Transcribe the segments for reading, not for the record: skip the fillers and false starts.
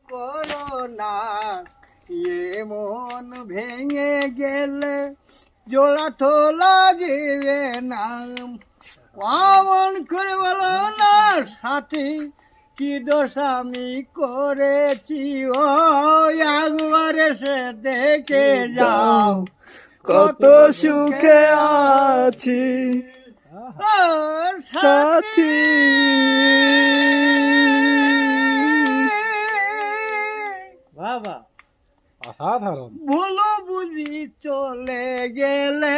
করো না, মন ভেঙে গেলে জোড়া তো লাগিবে না। কেমন করে বলো না সাথী, কি দোষ আমি করেছি, ও একবার এসে দেখে যাও কত সুখে আছি ও সাথী। সাথী। বাবা অসাধারণ। ভুলো বুঝি চলে গেলে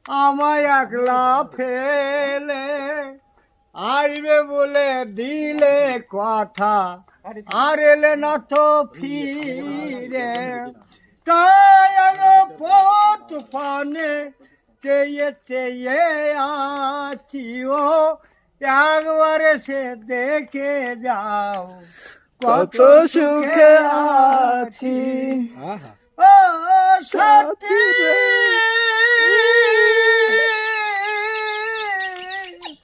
আমায় একলা ফেলে, আসবে বলে দিলে কথা, আর এলে না তো ফিরে। তাই আগে পথ পানে চেয়ে চেয়ে আছি, ও একবার এসে দেখে যাও কত সুখে আছি আহা ও সাথী।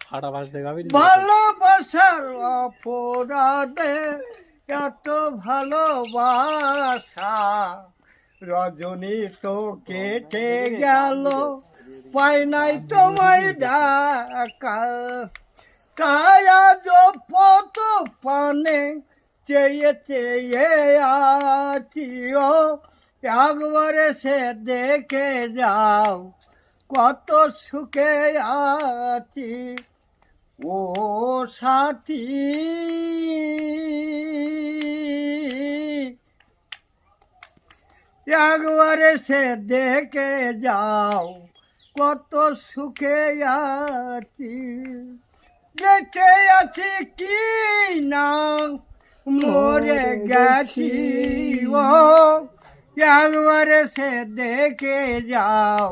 ফাটা বাজতে গাবি ভালোবাসার অপরাধে এত ভালোবাসা, রজনী তো কেটে গেল, পাই নাই তোমায় ডাকা। তাই আজ পথ পানে চেয়ে চেয়ে আছি, ও একবার এসে দেখে যাও কত সুখে আছি ও সাথী। একবার এসে দেখে যাও কত সুখে আছি। দেখে আছি কি না মরে গেছি, ও একবার এসে দেখে যাও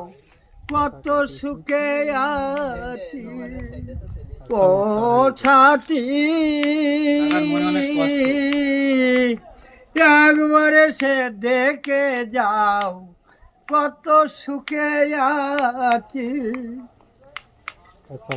কত সুখে আছি ও সাথী। একবার এসে দেখে যাও কত সুখে আছি। আচ্ছা।